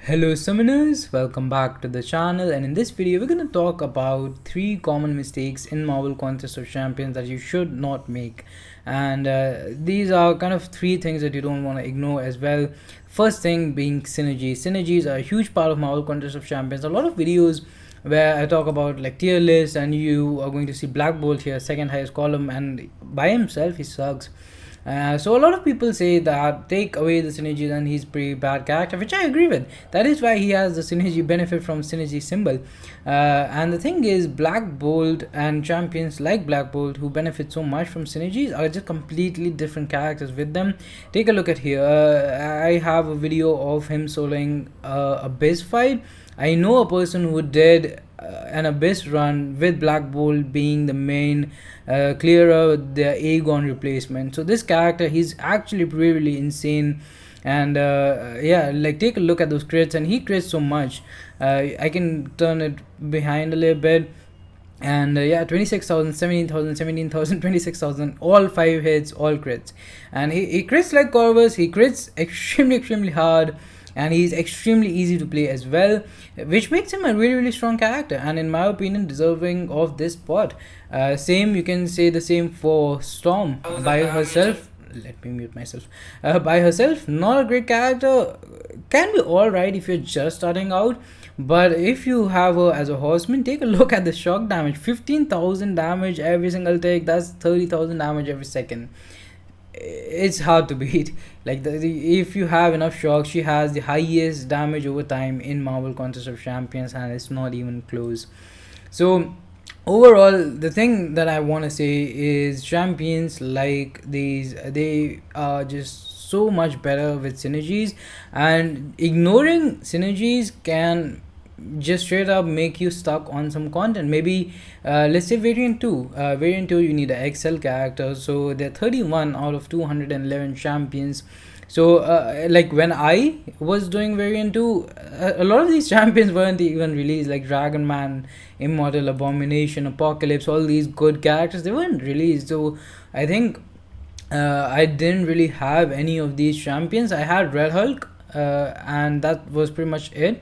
Hello summoners, welcome back to the channel, and in this video we're going to talk about 3 common mistakes in Marvel Contest of Champions that you should not make. And these are kind of 3 things that you don't want to ignore as well. First thing being synergies. Synergies are a huge part of Marvel Contest of Champions. A lot of videos where I talk about like tier lists, and you are going to see Black Bolt here, second highest column, and by himself he sucks. So a lot of people say that take away the synergies and he's pretty bad character, which I agree with. That is why he has the synergy benefit from synergy symbol. And the thing is, Black Bolt and champions like Black Bolt who benefit so much from synergies are just completely different characters with them. Take a look at here. I have a video of him soloing a Abyss fight. I know a person who did an Abyss run with Black Bolt being the main clearer, the Aegon replacement. So this character, he's actually really insane. And yeah, like take a look at those crits, and he crits so much. I can turn it behind a little bit, and yeah, 26,000, 17,000, 17,000, 26,000, all 5 hits, all crits. And he crits like Corvus, he crits extremely hard, and he's extremely easy to play as well, which makes him a really strong character, and in my opinion deserving of this spot. Same, you can say the same for Storm. By herself, let me mute myself. By herself, not a great character, can be alright if you're just starting out, but if you have her as a horseman, take a look at the shock damage. 15,000 damage every single take, that's 30,000 damage every second. It's hard to beat. Like if you have enough shock, she has the highest damage over time in Marvel Contest of Champions, and it's not even close. So overall, the thing that I want to say is champions like these, they are just so much better with synergies, and ignoring synergies can just straight up make you stuck on some content. Maybe let's say variant 2, you need an XL character, so they're 31 out of 211 champions. So like when I was doing variant 2, a lot of these champions weren't even released, like Dragon Man, Immortal, Abomination, Apocalypse, all these good characters, they weren't released. So I think I didn't really have any of these champions. I had Red Hulk, and that was pretty much it.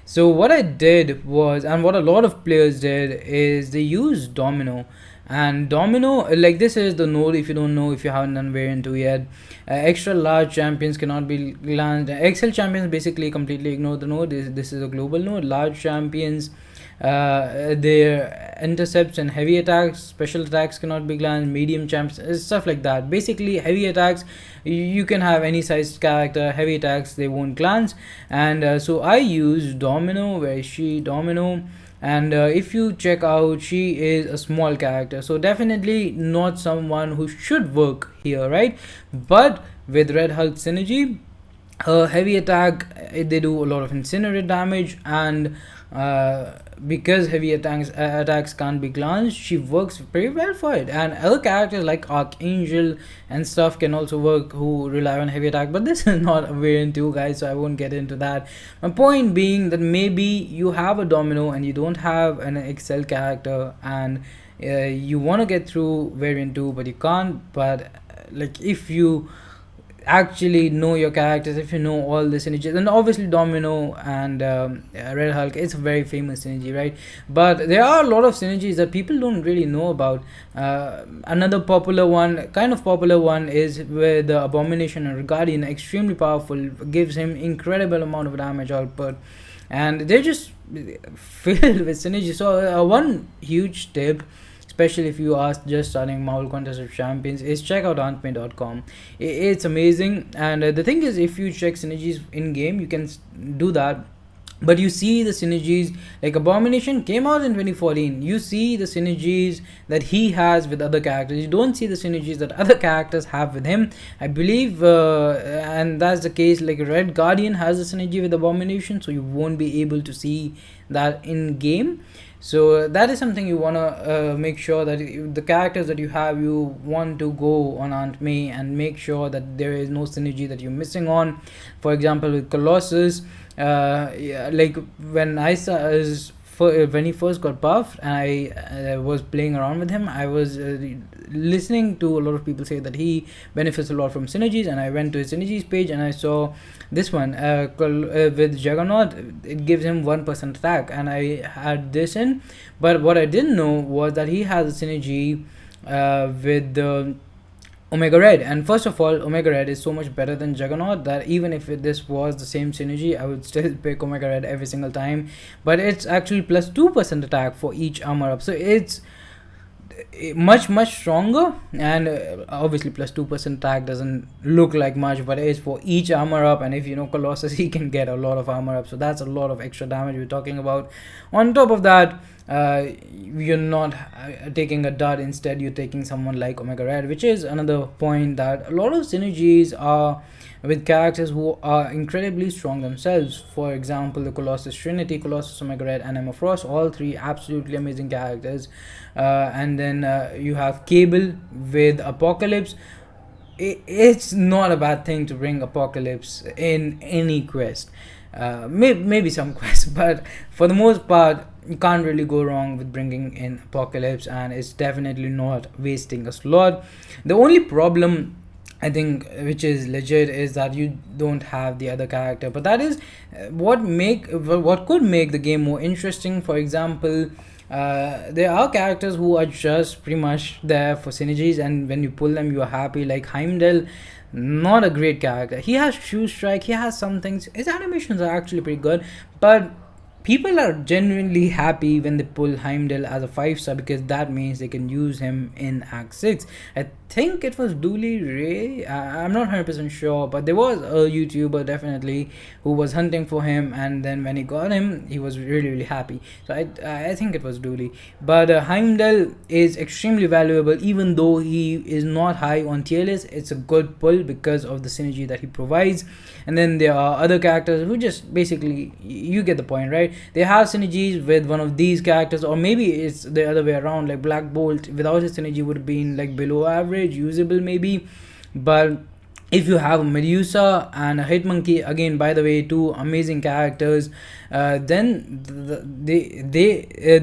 So what I did was, and what a lot of players did, is they used Domino. And Domino, like this is the node, if you don't know, if you haven't done variant 2 yet. Extra large champions cannot be glanced. XL champions basically completely ignore the node. This is a global node. Large champions, their intercepts and heavy attacks, special attacks cannot be glanced. Medium champs, stuff like that. Basically heavy attacks, you can have any sized character. Heavy attacks, they won't glance. And so I used Domino. Where is she? Domino. And if you check out, she is a small character, so definitely not someone who should work here, right? But with Red Hulk synergy, heavy attack, they do a lot of incinerate damage, and because heavy attacks can't be glanced, she works pretty well for it. And other characters like Archangel and stuff can also work, who rely on heavy attack, but this is not a variant 2, guys, so I won't get into that. My point being that maybe you have a Domino and you don't have an XL character, and you want to get through variant 2 but you can't. But like if you actually know your characters, if you know all the synergies, and obviously Domino and Red Hulk, it's a very famous synergy, right? But there are a lot of synergies that people don't really know about. Another popular one, kind of popular one, is where the Abomination and Guardian, extremely powerful, gives him incredible amount of damage output, and they're just filled with synergy. So one huge tip, especially if you are just starting Marvel Contest of Champions, is check out antme.com. It's amazing. And the thing is, if you check synergies in game, you can do that, but you see the synergies, like Abomination came out in 2014, you see the synergies that he has with other characters. You don't see the synergies that other characters have with him, I believe. And that's the case, like Red Guardian has a synergy with Abomination, so you won't be able to see that in game. So that is something you want to make sure that the characters that you have, you want to go on Aunt May and make sure that there is no synergy that you're missing on. For example, with Colossus, yeah, like when I was when he first got buffed, and I was playing around with him, I was listening to a lot of people say that he benefits a lot from Synergies, and I went to his Synergies page and I saw this one with Juggernaut. It gives him 1% attack, and I had this in, but what I didn't know was that he has a synergy with the Omega Red. And first of all, Omega Red is so much better than Juggernaut that even if this was the same synergy, I would still pick Omega Red every single time. But it's actually plus 2% attack for each armor up, so it's much stronger. And obviously plus 2% attack doesn't look like much, but it is for each armor up. And if you know Colossus, he can get a lot of armor up, so that's a lot of extra damage we're talking about. On top of that, you're not taking a dud, instead you're taking someone like Omega Red, which is another point, that a lot of synergies are with characters who are incredibly strong themselves. For example, the Colossus Trinity, Colossus, Omega Red, and Emma Frost, all three absolutely amazing characters. And then you have Cable with Apocalypse. It's not a bad thing to bring Apocalypse in any quest. Maybe some quests, but for the most part, you can't really go wrong with bringing in Apocalypse, and it's definitely not wasting a slot. The only problem, I think, which is legit, is that you don't have the other character, but that is what could make the game more interesting. For example, there are characters who are just pretty much there for synergies, and when you pull them, you are happy. Like Heimdall, not a great character. He has Shoe Strike, he has some things, his animations are actually pretty good, but people are genuinely happy when they pull Heimdall as a 5-star, because that means they can use him in Act 6. I think it was Dooley Ray, I'm not 100% sure, but there was a YouTuber definitely who was hunting for him, and then when he got him, he was really happy. So I think it was Dooley. But Heimdall is extremely valuable, even though he is not high on tier list. It's a good pull because of the synergy that he provides. And then there are other characters who just basically, you get the point, right? They have synergies with one of these characters, or maybe it's the other way around. Like Black Bolt without his synergy would have been like below average, usable maybe. But if you have a Medusa and a Hitmonkey, again, by the way, two amazing characters, then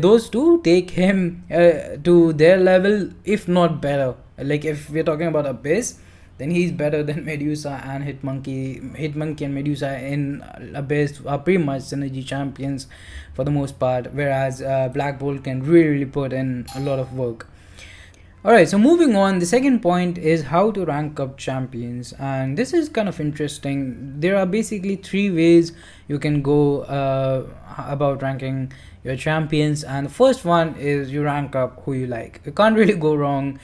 those two take him to their level, if not better. Like if we're talking about Abyss, then he's better than Medusa and Hitmonkey. Hitmonkey and Medusa in Abyss are pretty much synergy champions for the most part, whereas Black Bolt can really put in a lot of work. Alright, so moving on, the second point is how to rank up champions, and this is kind of interesting. There are basically 3 ways you can go about ranking your champions, and the first one is you rank up who you like. You can't really go wrong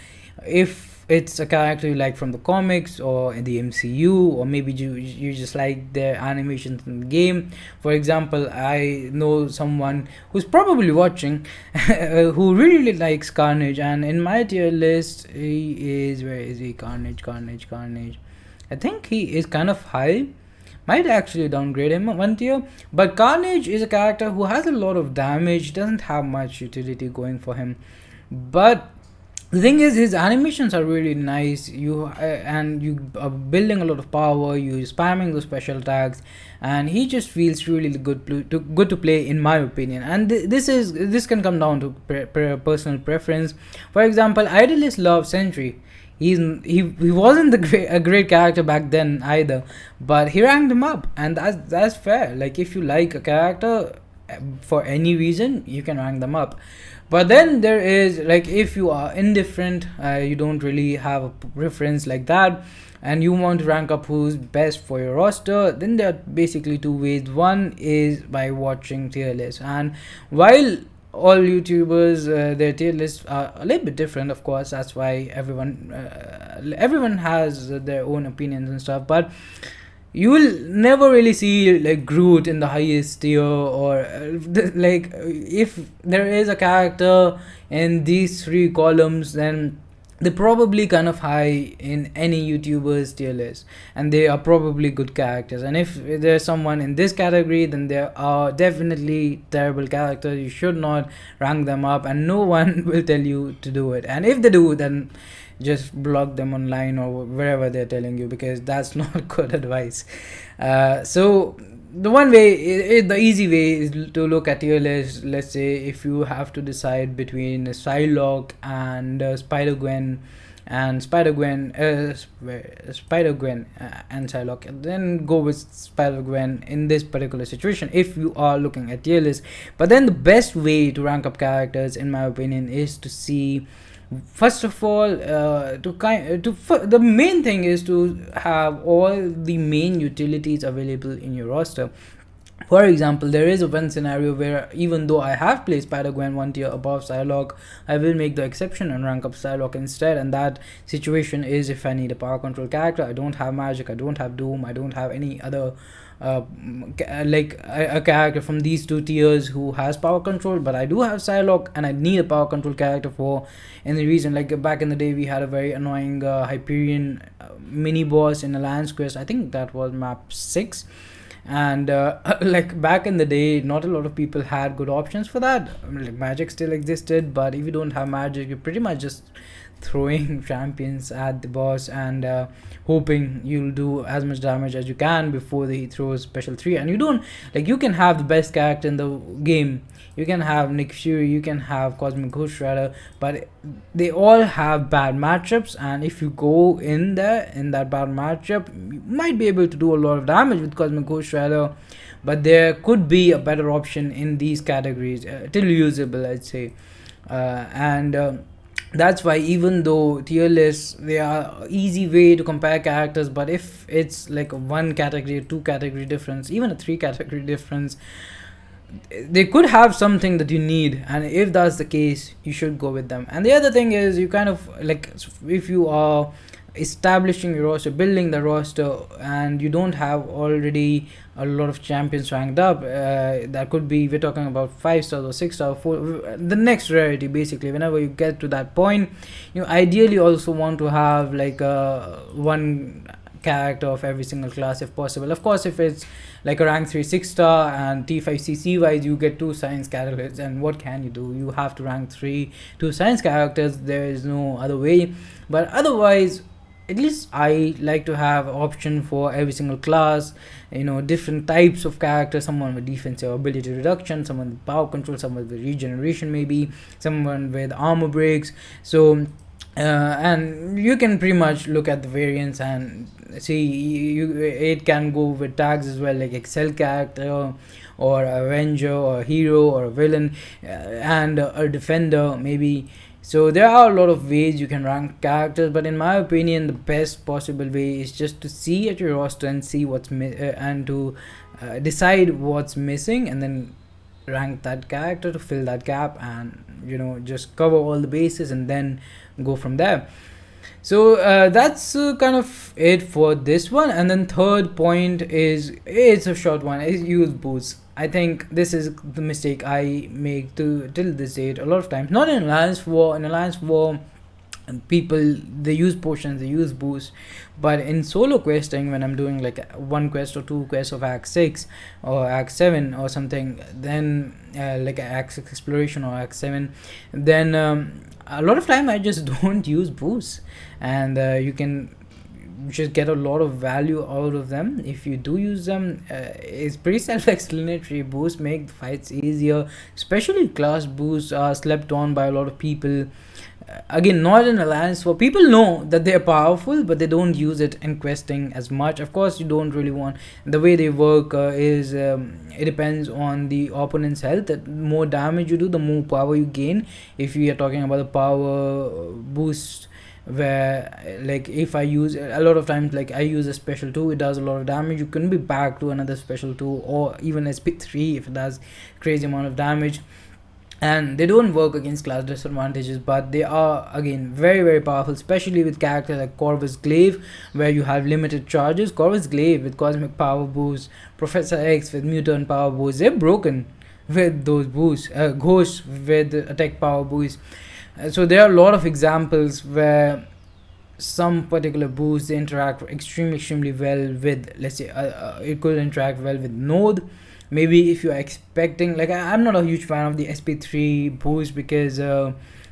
if it's a character you like from the comics or in the MCU, or maybe you just like their animations in the game. For example, I know someone who's probably watching who really likes Carnage, and in my tier list he is, where is he? Carnage. I think he is kind of high. Might actually downgrade him 1 tier, but Carnage is a character who has a lot of damage, doesn't have much utility going for him, but the thing is, his animations are really nice. You are building a lot of power. You're spamming those special attacks, and he just feels really good to play, in my opinion. And this can come down to personal preference. For example, Idealists love Sentry. He wasn't a great character back then either, but he ranked him up, and that's fair. Like if you like a character for any reason, you can rank them up. But then there is, like, if you are indifferent, you don't really have a preference like that, and you want to rank up who's best for your roster, then there are basically 2 ways. One is by watching tier lists, and while all YouTubers, their tier lists are a little bit different, of course, that's why everyone has their own opinions and stuff, but you will never really see like Groot in the highest tier, or like if there is a character in these 3 columns, then they're probably kind of high in any YouTuber's tier list, and they are probably good characters. And if there's someone in this category, then there are definitely terrible characters. You should not rank them up, and no one will tell you to do it. And if they do, then just block them online or wherever they're telling you, because that's not good advice. So the one way, the easy way is to look at tier list. Let's say if you have to decide between Psylocke and Spider-Gwen, and Spider-Gwen and Psylocke, then go with Spider-Gwen in this particular situation if you are looking at tier list. But then the best way to rank up characters, in my opinion, is to see, first of all, the main thing is to have all the main utilities available in your roster. For example, there is one scenario where even though I have placed Spider-Gwen one tier above Psylocke, I will make the exception and rank up Psylocke instead, and that situation is if I need a power control character. I don't have Magic, I don't have Doom, I don't have any other like a character from these two tiers who has power control, but I do have Psylocke and I need a power control character for any reason. Like back in the day we had a very annoying Hyperion mini boss in Alliance Quest. I think that was map 6, and like back in the day not a lot of people had good options for that. I mean, like Magic still existed, but if you don't have Magic, you're pretty much just throwing champions at the boss and hoping you'll do as much damage as you can before he throws special 3. And you don't, like, you can have the best character in the game, you can have Nick Fury, you can have Cosmic Ghost Rider, but they all have bad matchups, and if you go in there in that bad matchup, you might be able to do a lot of damage with Cosmic Ghost Rider, but there could be a better option in these categories, till usable, I'd say. And that's why even though tier lists, they are easy way to compare characters, but if it's like a 1 category, 2 category difference, even a 3 category difference, they could have something that you need, and if that's the case, you should go with them. And the other thing is, you kind of like, if you are establishing your roster, building the roster, and you don't have already a lot of champions ranked up, that could be, we're talking about 5 stars or 6 stars, 4, the next rarity basically. Whenever you get to that point, you ideally also want to have like one character of every single class if possible. Of course, if it's like a rank 3 6 star and T5CC wise, you get 2 science characters, and what can you do? You have to rank 2 science characters, there is no other way. But otherwise, at least I like to have option for every single class, you know, different types of characters, someone with defensive ability reduction, someone with power control, someone with regeneration, maybe someone with armor breaks. So and you can pretty much look at the variants and see, it can go with tags as well, like Excel character or Avenger or hero or a villain, and a defender maybe. So there are a lot of ways you can rank characters, but in my opinion, the best possible way is just to see at your roster and see what's and to decide what's missing, and then rank that character to fill that gap, and you know, just cover all the bases and then go from there. So that's kind of it for this one. And then third point is, it's a short one, is use boosts. I think this is the mistake I make till this date a lot of times. Not in Alliance War. In Alliance War, people, they use potions, they use boosts, but in solo questing, when I'm doing like 1 quest or 2 quests of Act 6 or Act 7 or something, then like Act 6 exploration or Act 7, then a lot of time I just don't use boosts, and you can just get a lot of value out of them if you do use them. It's pretty self-explanatory. Boosts make the fights easier, especially class boosts are slept on by a lot of people. Again, not in Alliance War. People know that they're powerful, but they don't use it in questing as much. Of course, you don't really want, the way they work is it depends on the opponent's health. The more damage you do, the more power you gain. If we are talking about the power boost, where like if I use a lot of times, like I use a special 2, it does a lot of damage, you can be back to another special 2, or even SP3 if it does crazy amount of damage. And they don't work against class disadvantages, but they are again very, very powerful, especially with characters like Corvus Glaive, where you have limited charges. Corvus Glaive with cosmic power boost, Professor X with mutant power boost, they're broken with those boosts. Ghost with attack power boost. So there are a lot of examples where some particular boosts, they interact extremely well with, let's say it could interact well with Node. Maybe if you're expecting, like I'm not a huge fan of the SP3 boost, because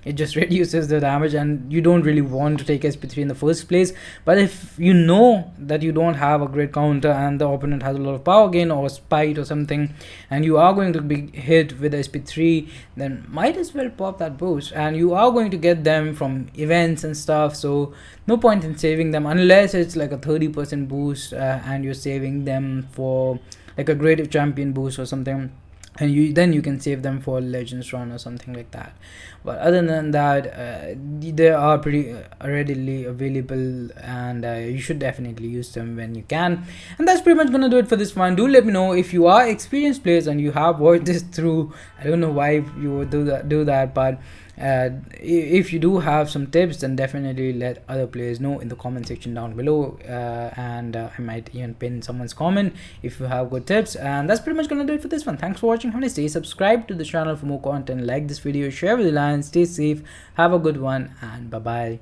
it just reduces the damage, and you don't really want to take sp3 in the first place. But if you know that you don't have a great counter and the opponent has a lot of power gain or spite or something, and you are going to be hit with sp3, then might as well pop that boost, and you are going to get them from events and stuff. So no point in saving them unless it's like a 30% boost, and you're saving them for like a creative champion boost or something, and you can save them for legends run or something like that. But other than that, they are pretty readily available, and you should definitely use them when you can. And that's pretty much gonna do it for this one. Do let me know if you are experienced players and you have watched this through. I don't know why you would do that, but if you do have some tips, then definitely let other players know in the comment section down below, and I might even pin someone's comment if you have good tips. And that's pretty much gonna do it for this one. Thanks for watching. Have a nice day. Subscribe to the channel for more content. Like this video, share with the line, stay safe, have a good one, and bye bye.